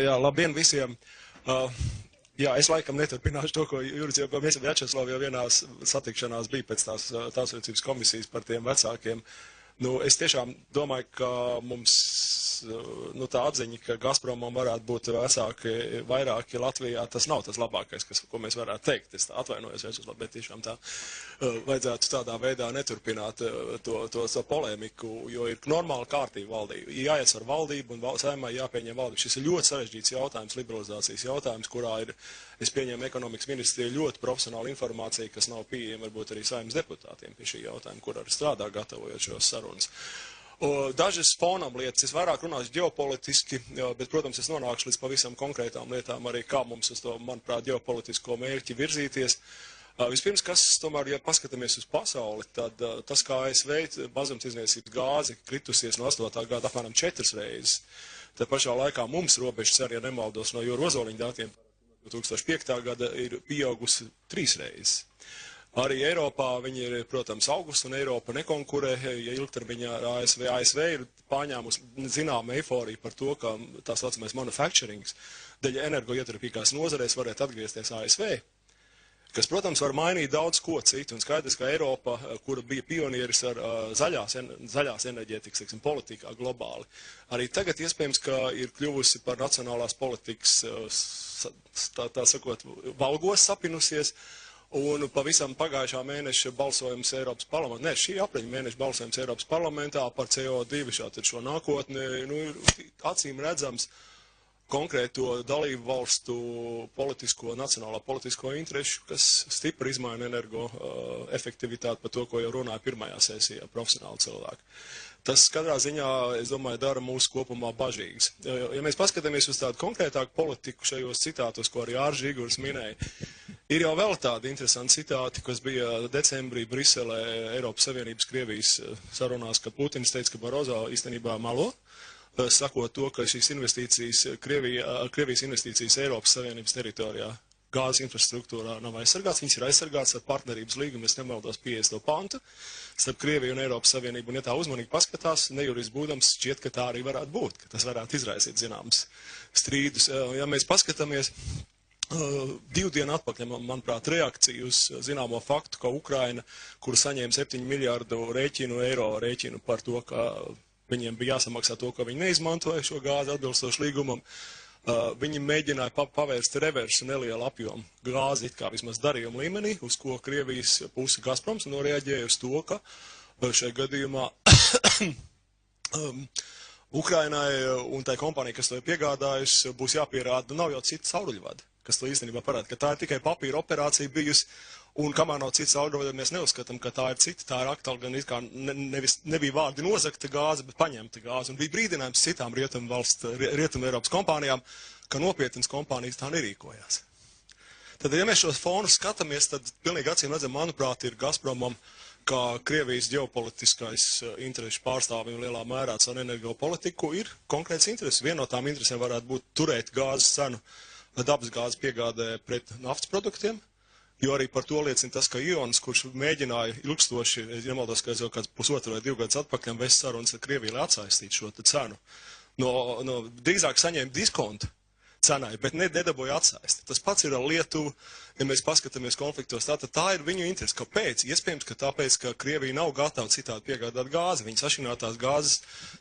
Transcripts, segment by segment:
Jā, labdien visiem. Jā, es laikam neturpināšu to, ko Juris jau, mēs jau Vjačeslav jau vienās satikšanās bija pēc tās tautsveicības komisijas par tiem vecākiem. Nu, es tiešām domāju, ka mums tā atziņa, ka Gazpromam varētu būt vairāki Latvijā, tas nav tas labākais, ko mēs varētu teikt. Es atvainojos, bet tiešām tā vajadzētu tādā veidā neturpināt to polēmiku, jo ir normāla kārtība valdība. Jāiesver valdību un Saeimai jāpieņem valdību. Šis ir ļoti sarežģīts jautājums, liberalizācijas jautājums, kurā ir, es pieņemu, ekonomikas ministrija ļoti profesionāla informācija, kas nav pieejama varbūt arī Saeimas deputātiem pie šī jautājuma, kur arī strādā gatavojot šos sarunas. Dažas fonam lietas, es vairāk runāšu ģeopolitiski, bet, protams, es nonākšu līdz pavisam konkrētām lietām arī, kā mums uz to, manuprāt, ģeopolitisko mērķi virzīties. Vispirms, kas tomēr, ja paskatāmies uz pasauli, tad tas, kā ASV mazumtirdzniecības gāze kritusies no 8. gada apmēram 4 reizes, tad pašā laikā mums robežas arī, ja nemaldos no Jūra Ozoliņa datiem, 2005. gada ir pieaugusi 3 reizes. Arī Eiropā viņi ir, protams, augusi, un Eiropa nekonkurē, ja ilgtermiņā ar ASV. ASV ir pārņēmusi zinām eiforiju par to, ka tā saucamais manufacturings daļa energoietilpīgās nozarēs varētu atgriezties ASV, kas, protams, var mainīt daudz ko citu. Un skaidrs, ka Eiropa, kura bija pionieris ar zaļās enerģētikas, teiksim, politikā globāli, arī tagad iespējams, ka ir kļuvusi par nacionālās politikas, tā sakot, valgos sapinusies. Un pavisam pagājušā mēneša balsojums Eiropas parlamentā, šī aprīļa mēneša balsojums Eiropas parlamentā par CO2 šo nākotni, acīm redzams konkrēto dalību valstu nacionālā politisko interešu, kas stipri izmaina energo efektivitāti par to, ko jau runāja pirmajā sesijā profesionāli cilvēki. Tas katrā ziņā, es domāju, dara mūs kopumā bažīgas. Ja mēs paskatāmies uz tādu konkrētāku politiku šajos citātos, ko arī Ārs Žigurs minēja, ir jau vēl tādi interesanti citāti, kas bija decembrī Briselē Eiropas Savienības Krievijas sarunās, kad Putins teica, ka Barozo īstenībā malo, sakot to, ka šīs investīcijas, Krievijas investīcijas Eiropas Savienības teritorijā gāzes infrastruktūrā nav aizsargāts. Viņas ir aizsargāts ar partnerības līgumu, es nemaldos 50. pantu, starp Krieviju un Eiropas Savienību. Un ja tā uzmanīgi paskatās, nejurists būdams, šķiet, ka tā arī varētu būt, ka tas varētu izraisīt zināms strīdus. Ja mēs paskatāmies 2 dienu atpakaļ, manuprāt, reakcija uz zināmo faktu, ka Ukraina, kura saņēma 7 miljārdu eiro rēķinu par to, ka viņiem bija jāsamaksā to, ka viņi neizmantoja šo gāzi atbilstoši līgumam, viņi mēģināja pavērst reversu nelielu apjomu gāzi, it kā vismaz darījuma līmenī, uz ko Krievijas puse Gazproms noreaģēja uz to, ka šajā gadījumā Ukrainai un tai kompānija, kas to ir piegādājusi, būs jāpierāda, nav jau cita sauruļvada, kas to īstenībā parāda, ka tā ir tikai papīra operācija bijusi, un kamēr nav cits sauruļvada, mēs neuzskatām, ka tā ir cita, tā ir aktuāli gan it kā nebija vārdi nozagta gāze, bet paņemta gāze, un bija brīdinājums citām Rietumu Eiropas kompānijām, ka nopietnas kompānijas tā nerīkojās. Tad, ja mēs šos fonus skatāmies, tad pilnīgi acīm redzam, manuprāt, ir Gazpromam, kā Krievijas ģeopolitiskais interešu pārstāvim lielā mērā caur energopolitiku, ir konkrēts intereses. Viena no tām interesēm varētu būt turēt gāzes cenu dabas gāzes piegādē pret naftas produktiem, jo arī par to liecina tas, ka Ions, kurš mēģināja ilgstoši, es nemaldos, ka jau kāds 1,5 vai 2 gadus atpakaļ vest sarunas ar Krieviju, lai atsaistītu šo cenu, drīzāk saņēma diskontu cenai, bet nedabūja atsaisti. Tas pats ir ar Lietuvu, ja mēs paskatāmies konfliktos, tātad tā ir viņu interese. Kāpēc? Iespējams, ka tāpēc, ka Krievija nav gatava citādi piegādāt gāzi. Viņa sašķinātās gāzes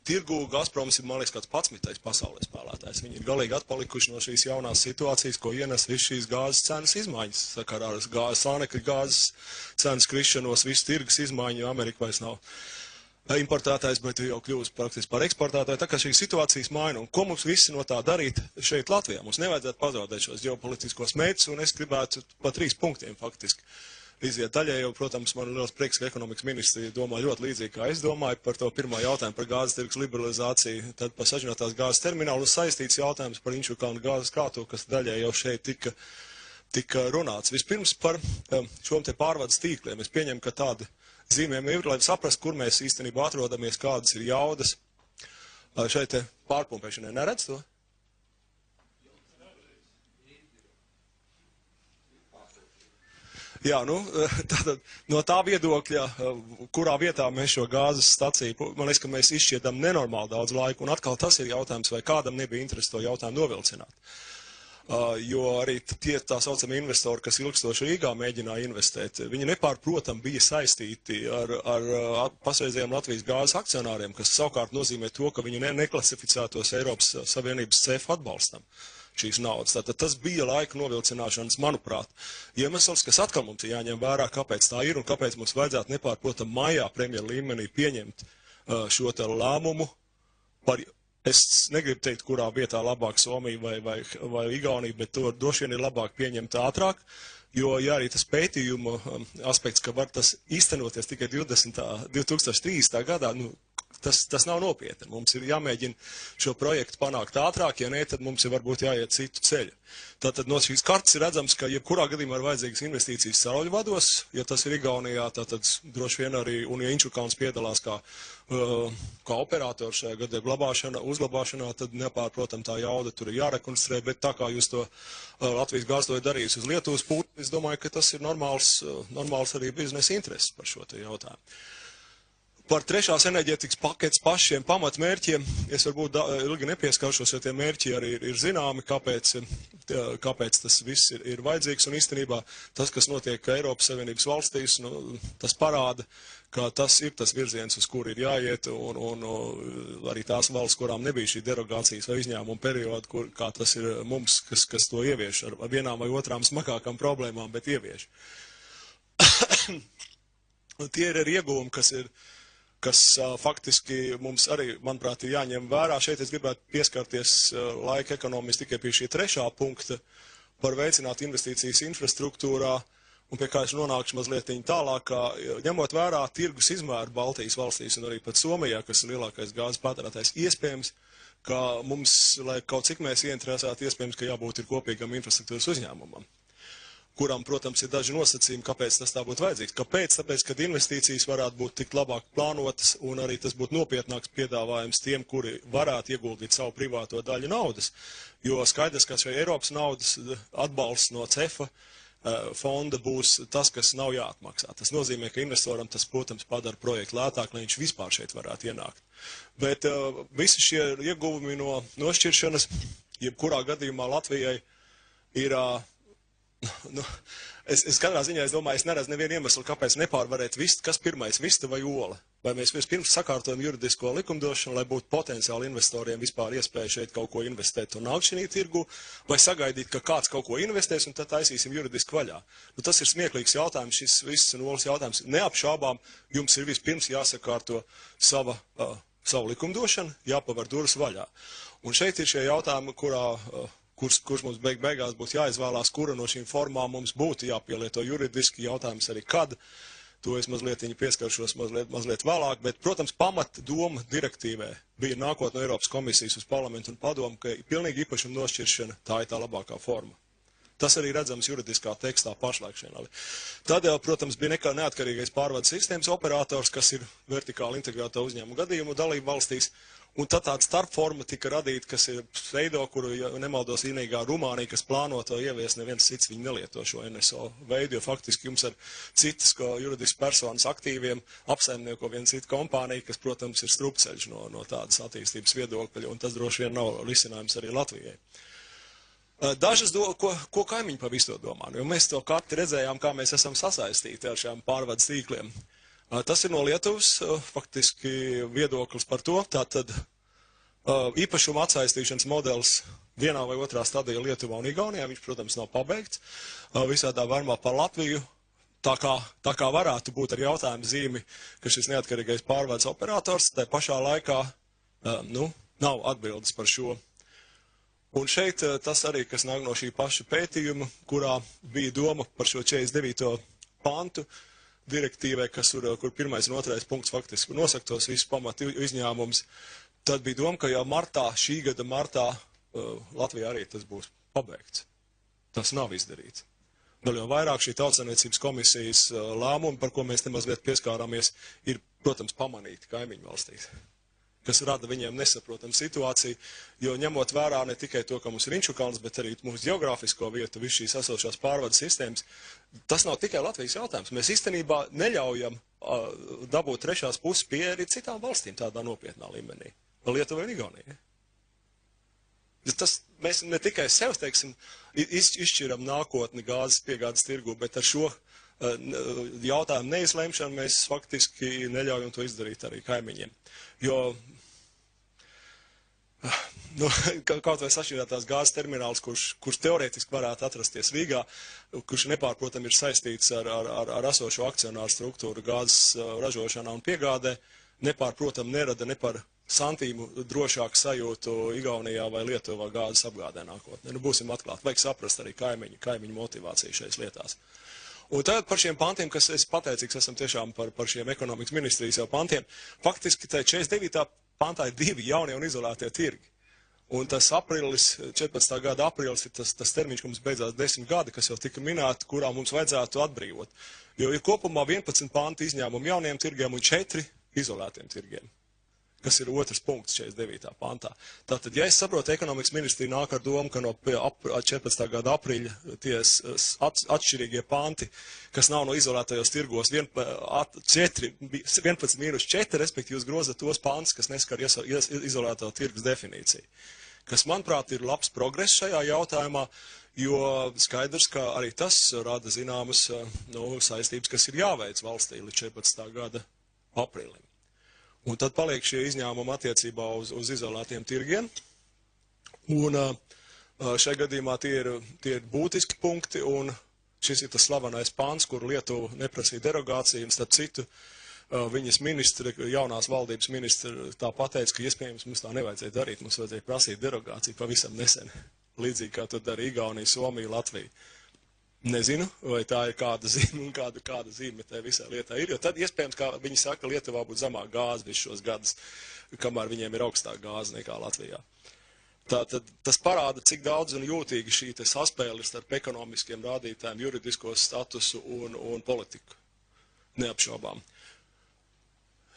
tirgu, Gazproms ir, man liekas, kāds 11. pasaulē spēlētājs. Viņi ir galīgi atpalikuši no šīs jaunās situācijas, ko ienes visu šīs gāzes cenas izmaiņas. Sakarā ar slānekļa gāzes cenas krišanos, visu tirgus izmaiņu, jo Amerika vairs nav importētājs, bet jau kļūst praktiski par eksportētāju. Tā kā šī situācijas maina, un ko mums visi no tā darīt šeit Latvijā? Mums nevajadzētu pazaudēt šos ģeopolitiskos mērķus, un es gribētu pa 3 punktiem faktiski iziet daļai, jo, protams, man ir liels prieks, ka ekonomikas ministri domā ļoti līdzīgi, kā es domāju par to pirmo jautājumu par gāzes tirgus liberalizāciju, tad par saģinātās gāzes terminālu saistīts jautājums par Inčukalnu gāzes krātuvi, kas daļai jau šeit tika runāts. Vispirms par šom te pārvades tīkliem. Es pieņemu, ka tādi zīmēm ir, lai saprastu, kur mēs īstenībā atrodamies, kādas ir jaudas šeit te pārpumpēšanai. Neredz to? Jā, nu, tātad no tā viedokļa, kurā vietā mēs šo gāzes staciju, man liekas, ka mēs izšķiedam nenormāli daudz laiku, un atkal tas ir jautājums, vai kādam nebija interesi to jautājumu novilcināt. Jo arī tie tā saucamie investori, kas ilgstoši Rīgā mēģināja investēt, viņi nepārprotam bija saistīti ar pašreizējiem Latvijas gāzes akcionāriem, kas savukārt nozīmē to, ka viņi neklasificētos Eiropas Savienības CEF atbalstam šīs naudas. Tātad tas bija laika novilcināšanas, manuprāt, iemesls, kas atkal mums ir jāņem vērā, kāpēc tā ir un kāpēc mums vajadzētu nepārprotam maijā premjeru līmenī pieņemt šo te lēmumu par, es negribu teikt, kurā vietā labāk Somija vai Igaunija, bet to droši vien ir labāk pieņemt ātrāk, jo, ja arī tas pētījuma aspekts, ka var tas īstenoties tikai 2030. gadā, nu, tas nav nopietni. Mums ir jāmēģina šo projektu panākt ātrāk, ja ne, tad mums ir varbūt jāiet citu ceļu. Tātad no šīs kartes ir redzams, ka jebkurā gadījumā ir vajadzīgas investīcijas cauruļvados, ja tas ir Igaunijā, tātad droši vien arī, un ja Inčukalns piedalās kā operators šajā gadā uzglabāšanā, tad nepārprotam tā jauda tur ir jārekonstruē, bet tā kā jūs to Latvijas gāzes to ir darījis uz Lietuvas pusi, es domāju, ka tas ir normāls arī biznesa intereses par šo te jautājumu. Par trešās enerģētikas paketes pašiem pamatmērķiem es varbūt ilgi nepieskaršos, jo tie mērķi arī ir zināmi, kāpēc tas viss ir vajadzīgs. Un īstenībā tas, kas notiek Eiropas Savienības valstīs, nu, tas parāda, ka tas ir tas virziens, uz kur ir jāiet, un arī tās valsts, kurām nebija šī derogācijas vai izņēmuma perioda, kā tas ir mums, kas to ievieš ar vienām vai otrām smagākām problēmām, bet ievieš. Tie ir arī ieguvumi, kas faktiski mums arī, manuprāt, ir jāņem vērā. Šeit es gribētu pieskarties laika ekonomiski tikai pie šī trešā punkta par veicināt investīcijas infrastruktūrā, un pie kā es nonākšu mazliet tālāk, ņemot vērā tirgus izmēru Baltijas valstīs un arī pat Somijā, kas ir lielākais gāzes patērētājs, iespējams, ka mums, lai kaut cik mēs ieinteresēti, iespējams, ka jābūt ir kopīgam infrastruktūras uzņēmumam, kuram, protams, ir daži nosacījumi, kāpēc tas tā būtu vajadzīgs. Kāpēc? Tāpēc, ka investīcijas varētu būt tik labāk plānotas un arī tas būtu nopietnāks piedāvājums tiem, kuri varētu ieguldīt savu privāto daļu naudas. Jo skaidrs, ka šai Eiropas naudas atbalsts no CEFA fonda būs tas, kas nav jāatmaksā. Tas nozīmē, ka investoram tas, protams, padara projektu lētāk, lai viņš vispār šeit varētu ienākt. Bet visi šie ieguvumi no nošķiršanas, jebkurā gadījumā Latvijai ir... Nu, es katrā ziņā, es domāju, es neredzu nevienu iemeslu, kāpēc nepārvarēt vist, kas pirmais, vista vai ola. Vai mēs vispirms sakārtojam juridisko likumdošanu, lai būtu potenciāli investoriem vispār iespēja šeit kaut ko investēt un nākt šī tirgu, vai sagaidīt, ka kāds kaut ko investēs un tad taisīsim juridiski vaļā. Nu, tas ir smieklīgs jautājums, šis viss un olas jautājums. Neapšābām, jums ir vispirms jāsakārto savu likumdošanu, jāpavar durvis vaļā. Un šeit ir šie jautājumi, kurš mums beigās būs jāizvēlās, kura no šīm formām mums būtu jāpielieto juridiski, jautājums arī kad. To es mazliet pieskaršos mazliet vēlāk, bet, protams, pamat doma direktīvē bija nākot no Eiropas komisijas uz parlamentu un padomu, ka pilnīgi īpašuma nošķiršana tā ir tā labākā forma. Tas arī redzams juridiskā tekstā pašlaik šajā. Tādēļ, protams, bija neatkarīgais pārvades sistēmas operators, kas ir vertikāli integrēto uzņēmumu gadījumu dalību valstīs. Un tad tāda starpforma tika radīta, kas ir veido, kuru, ja nemaldos, vienīgā Rumānija, kas plāno to ievies, neviens cits viņi nelieto šo NSO veidu, jo faktiski jums ar citas juridiskas personas aktīviem apsaimnieko viena cita kompānija, kas, protams, ir strupceļš no tādas attīstības viedokļa, un tas droši vien nav risinājums arī Latvijai. Dažas, ko kaimiņi par visu to domā, jo mēs to karti redzējām, kā mēs esam sasaistīti ar šām pārvades tīkliem. Tas ir no Lietuvas, faktiski viedoklis par to. Tātad īpašuma atsaistīšanas modelis vienā vai otrā stadijā Lietuvā un Igaunijā, viņš, protams, nav pabeigts. Visādā varmā par Latviju, tā kā varētu būt ar jautājumu zīmi, ka šis neatkarīgais pārvades operators, tā pašā laikā, nav atbildes par šo. Un šeit tas arī, kas nāk no šī paša pētījuma, kurā bija doma par šo 49. pantu, direktīvai, kur pirmais un otrais punkts faktiski nosaka tos visus pamatu izņēmumus, tad bija doma, ka jau šī gada martā Latvijā arī tas būs pabeigts. Tas nav izdarīts. Vēl jau vairāk šī Tautsaimniecības komisijas lēmumi, par ko mēs nemazliet pieskārāmies, ir, protams, pamanīti kaimiņu valstīs. kas rada viņiem nesaprotamu situāciju, jo ņemot vērā ne tikai to, ka mums ir Inčukalns, bet arī mūsu geogrāfisko vietu, visu šīs esošās pārvades sistēmas, tas nav tikai Latvijas jautājums. Mēs īstenībā neļaujam dabūt trešās puses pie arī citām valstīm tādā nopietnā līmenī. Lietuvai un Igaunijai. Mēs ne tikai sev, teiksim, izšķiram nākotni gāzes piegādes tirgu, bet ar šo jautājumu neizlemšanu mēs faktiski neļaujam to izdarīt arī kaimiņiem. Jo kaut vai sašķirētās gāzes termināls, kurš teorētiski varētu atrasties Rīgā, kurš nepārprotam ir saistīts ar esošo akcionāru struktūru gāzes ražošanā un piegādē, nepārprotam nerada ne par santīmu drošāku sajūtu Igaunijā vai Lietuvā gāzes apgādē nākotnē. Būsim atklāti, vajag saprast arī kaimiņu motivāciju šajās lietās. Un tagad par šiem pantiem, kas es pateicīgs esam tiešām par šiem ekonomikas ministrijas jau pantiem, faktiski tā 49. pantā ir 2 jaunie un izolētie tirgi. Un tas 14. gada aprīlis ir tas termiņš, ka mums beidzās 10 gadi, kas jau tika minēti, kurā mums vajadzētu atbrīvot. Jo ir kopumā 11 panti izņēmumi jauniem tirgiem un 4 izolētiem tirgiem, kas ir otrs punkts 49. pantā. Tātad, ja es saprotu, ekonomikas ministrija nāk ar domu, ka no 14. gada aprīļa tie atšķirīgie panti, kas nav no izolētajos tirgos, 11 mīnus 4, respektīvi jūs grozat tos pantus, kas neskar izolēto tirgus definīciju. Kas, manuprāt, ir labs progress šajā jautājumā, jo skaidrs, ka arī tas rada zināmas saistības, kas ir jāveic valstī līdz 14. gada aprīlim. Un tad paliek šie izņēmumi attiecībā uz izolētiem tirgiem. Un šajā gadījumā tie ir būtiski punkti, un šis ir tas slavenais pants, kur Lietuva neprasīja derogāciju, un starp citu viņas ministri, jaunās valdības ministri tā pateica, ka iespējams mums tā nevajadzēja darīt, mums vajadzēja prasīt derogāciju pavisam nesen, līdzīgi kā to dara Igaunija, Somija, Latvija. Nezinu, vai tā ir kāda zīme un kāda zīme tai visā lietā ir, jo tad iespējams, kā viņi saka, Lietuvā būtu zemāk gāze visus šos gadus, kamēr viņiem ir augstāk gāze nekā Latvijā. Tātad tas parāda, cik daudz un jūtīgi šī saspēle starp ekonomiskiem rādītājiem, juridisko statusu un politiku. Neapšaubām.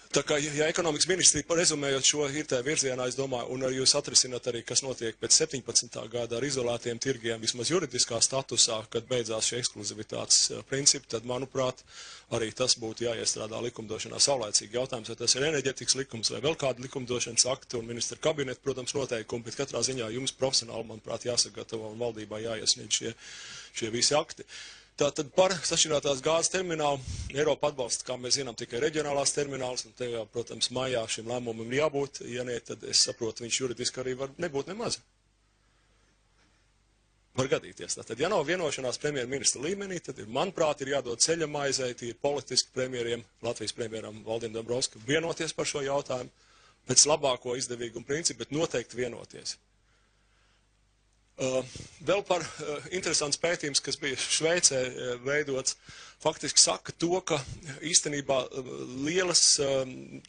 Tā kā, ja ekonomikas ministrija, rezumējot šo, ir tajā virzienā, es domāju, un jūs atrisināt arī, kas notiek pēc 17. gada ar izolētiem tirgiem, vismaz juridiskā statusā, kad beidzās šie ekskluzivitātes principi, tad, manuprāt, arī tas būtu jāiestrādā likumdošanā saulēcīgi jautājums, vai tas ir enerģetikas likums vai vēl kāda likumdošanas akti un ministra kabineta, protams, noteikumi, bet katrā ziņā jums profesionāli, manuprāt, jāsagatavo un valdībā jāiesniedz šie visi akti. Tātad par sašķirētās gāzes terminālu Eiropa atbalsta, kā mēs zinām, tikai reģionālās termināls, un te jau, protams, mājā šim lēmumam ir jābūt, ja ne, tad es saprotu, viņš juridiski arī var nebūt nemaz. Var gadīties. Tātad, ja nav vienošanās premjerministra līmenī, tad, manuprāt, ir jādod ceļa maizei, ir politiski premjeriem, Latvijas premjeram Valdim Dombrovskam vienoties par šo jautājumu, pēc labāko izdevīgumu principu, bet noteikti vienoties. Vēl par interesants pētījums, kas bija Šveicē veidots, faktiski saka to, ka īstenībā lielas,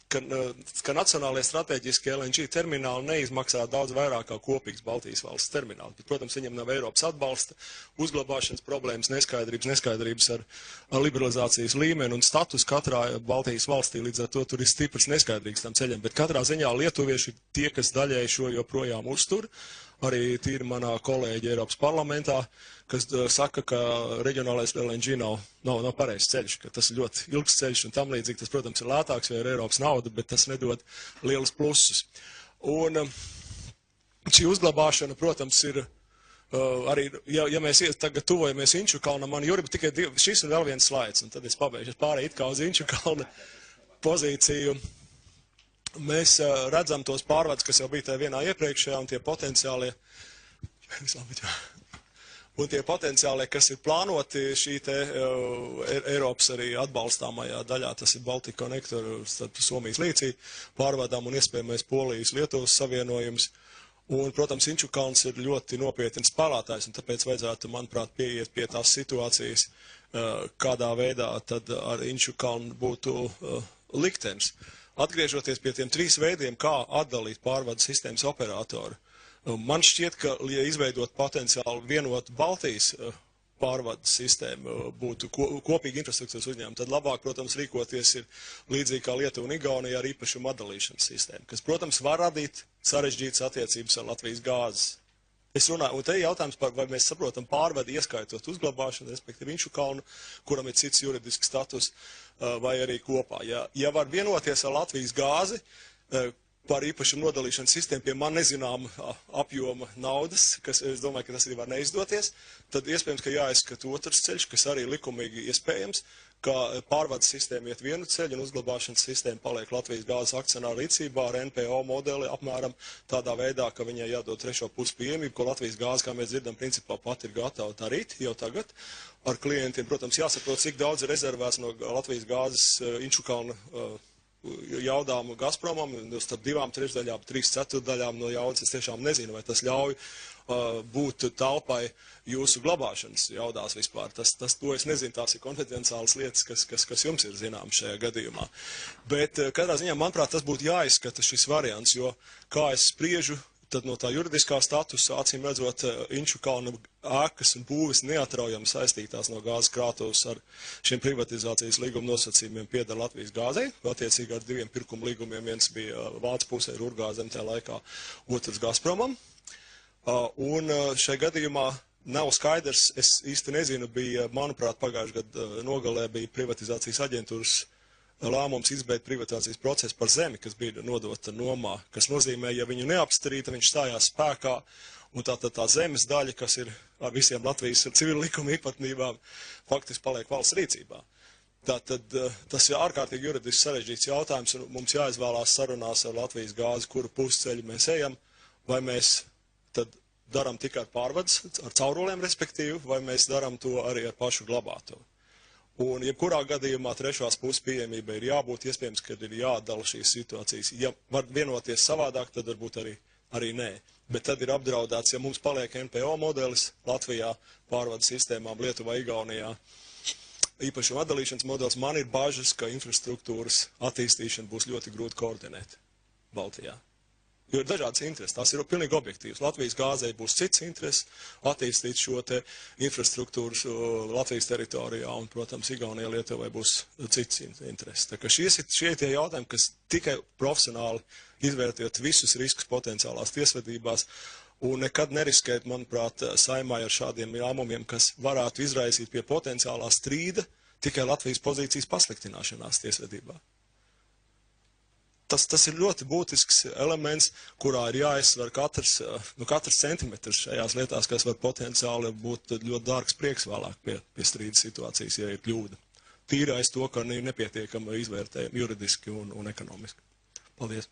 ka nacionālie strateģiskie LNG termināli neizmaksā daudz vairāk kā kopīgs Baltijas valsts termināli. Bet, protams, viņam nav Eiropas atbalsta, uzglabāšanas problēmas, neskaidrības ar liberalizācijas līmeni un status katrā Baltijas valstī, līdz ar to tur ir stiprs neskaidrīgs tam ceļam. Bet katrā ziņā lietuvieši ir tie, kas daļēji šo joprojām uztur. Arī tīri manā kolēģi Eiropas parlamentā, kas saka, ka reģionālais LNG nav pareizs ceļš, ka tas ir ļoti ilgs ceļš un tam līdzīgi. Tas, protams, ir lētāks, jo ir Eiropas nauda, bet tas nedod lielus plusus. Un šī uzglabāšana, protams, ir arī, ja mēs tagad tuvojamies Inčukalnam, man Jurbi tikai šis un vēl viens slaids, un tad es pabeigšu pārēj it kā uz Inčukalna pozīciju. Mēs redzam tos pārvadus, kas jau bija tajā vienā iepriekšējā, un tie potenciālie, kas ir plānoti šī te Eiropas arī atbalstāmajā daļā, tas ir Baltika Connector starp Somijas līcī pārvadām un iespējamais Polijas-Lietuvas savienojums. Un, protams, Inčukalns ir ļoti nopietns spēlētājs, un tāpēc vajadzētu, manuprāt, pieiet pie tās situācijas, kādā veidā tad ar Inčukalnu būtu liktenis. Atgriežoties pie tiem 3 veidiem, kā atdalīt pārvades sistēmas operatoru, man šķiet, ka, ja izveidot potenciāli vienotu Baltijas pārvades sistēma būtu kopīga infrastruktūras uzņēmuma, tad labāk, protams, rīkoties ir līdzīgi kā Lietuva un Igaunija ar īpašumu atdalīšanas sistēmu, kas, protams, var radīt sarežģītas attiecības ar Latvijas gāzes. Es runāju, un te ir jautājums par, vai mēs saprotam pārvadi ieskaitot uzglabāšanu, respektīvi Inčukalnu, kuram ir cits juridisks status, vai arī kopā. Ja var vienoties ar Latvijas gāzi par īpašumu nodalīšanas sistēmu pie man nezinām apjoma naudas, kas es domāju, ka tas arī var neizdoties, tad iespējams, ka jāizskata otrs ceļš, kas arī likumīgi iespējams, ka pārvades sistēma iet vienu ceļu un uzglabāšanas sistēma paliek Latvijas gāzes akcionāru rīcībā ar NPO modeli apmēram tādā veidā, ka viņai jādod trešo pusi pieejamību, ko Latvijas gāze, kā mēs dzirdam, principā pat ir gatava darīt jau tagad ar klientiem. Protams, jāsaprot, cik daudz ir rezervēts no Latvijas gāzes Inčukalna jaudām Gazpromam, starp 2/3, 3/4 no jaudas. Es tiešām nezinu, vai tas ļauj būt telpai jūsu glabāšanas jaudās vispār. To es nezinu, tās ir konfidenciālas lietas, kas jums ir zināmas šajā gadījumā. Bet katrā ziņā, manuprāt, tas būtu jāizskata šis variants, jo, kā es spriežu, tad no tā juridiskā statusa, acīm redzot, Inčukalna ēkas un būvis neatraujami saistītās no gāzes krātuves ar šiem privatizācijas līguma nosacījumiem pieder Latvijas gāzei, attiecīgi ar 2 pirkuma līgumiem, viens bija Vācu pusē Rurgāzem tajā laikā, otrs Gazpromam. Un šai gadījumā nav skaidrs, es īsti nezinu, bija, manuprāt, pagājušajā gadu nogalē bija privatizācijas aģentūras lēmums izbeigt privatizācijas procesu par zemi, kas bija nodota nomā, kas nozīmē, ja viņu neapstrīda, viņš stājās spēkā, un tā zemes daļa, kas ir ar visiem Latvijas civila likuma īpatnībām, faktiski paliek valsts rīcībā. Tātad tas ir ārkārtīgi juridiski sarežģīts jautājums, un mums jāizvēlās sarunās ar Latvijas gāzi, kuru pusceļu mēs ejam, vai mēs tad darām tikai ar pārvades, ar caurulēm respektīvi, vai mēs darām to arī ar pašu glabāto. Un jebkurā gadījumā trešās puses pieejamība ir jābūt, iespējams, kad ir jāatdala šīs situācijas. Ja var vienoties savādāk, tad varbūt arī nē. Bet tad ir apdraudēts, ja mums paliek NPO modelis Latvijā pārvades sistēmām, Lietuvā, Igaunijā, īpašuma atdalīšanas modelis, man ir bažas, ka infrastruktūras attīstīšana būs ļoti grūti koordinēt Baltijā. Jo ir dažādas intereses, tās ir pilnīgi objektīvas. Latvijas gāzei būs cits intereses attīstīt šo te infrastruktūras Latvijas teritorijā, un, protams, Igaunijā, Lietuvai būs cits intereses. Tā ka šie ir tie jautājumi, kas tikai profesionāli izvērtējot visus riskus potenciālās tiesvedībās, un nekad neriskēt, manuprāt, saimā ar šādiem lēmumiem, kas varētu izraisīt pie potenciālā strīda tikai Latvijas pozīcijas pasliktināšanās tiesvedībā. Tas ir ļoti būtisks elements, kurā ir jāizsver katrs centimetrs šajās lietās, kas var potenciāli būt ļoti dārgs prieks vēlāk pie strīda situācijas, ja ir kļūda. Tīri aiz to, ka ir nepietiekama izvērtējuma juridiski un ekonomiski. Paldies!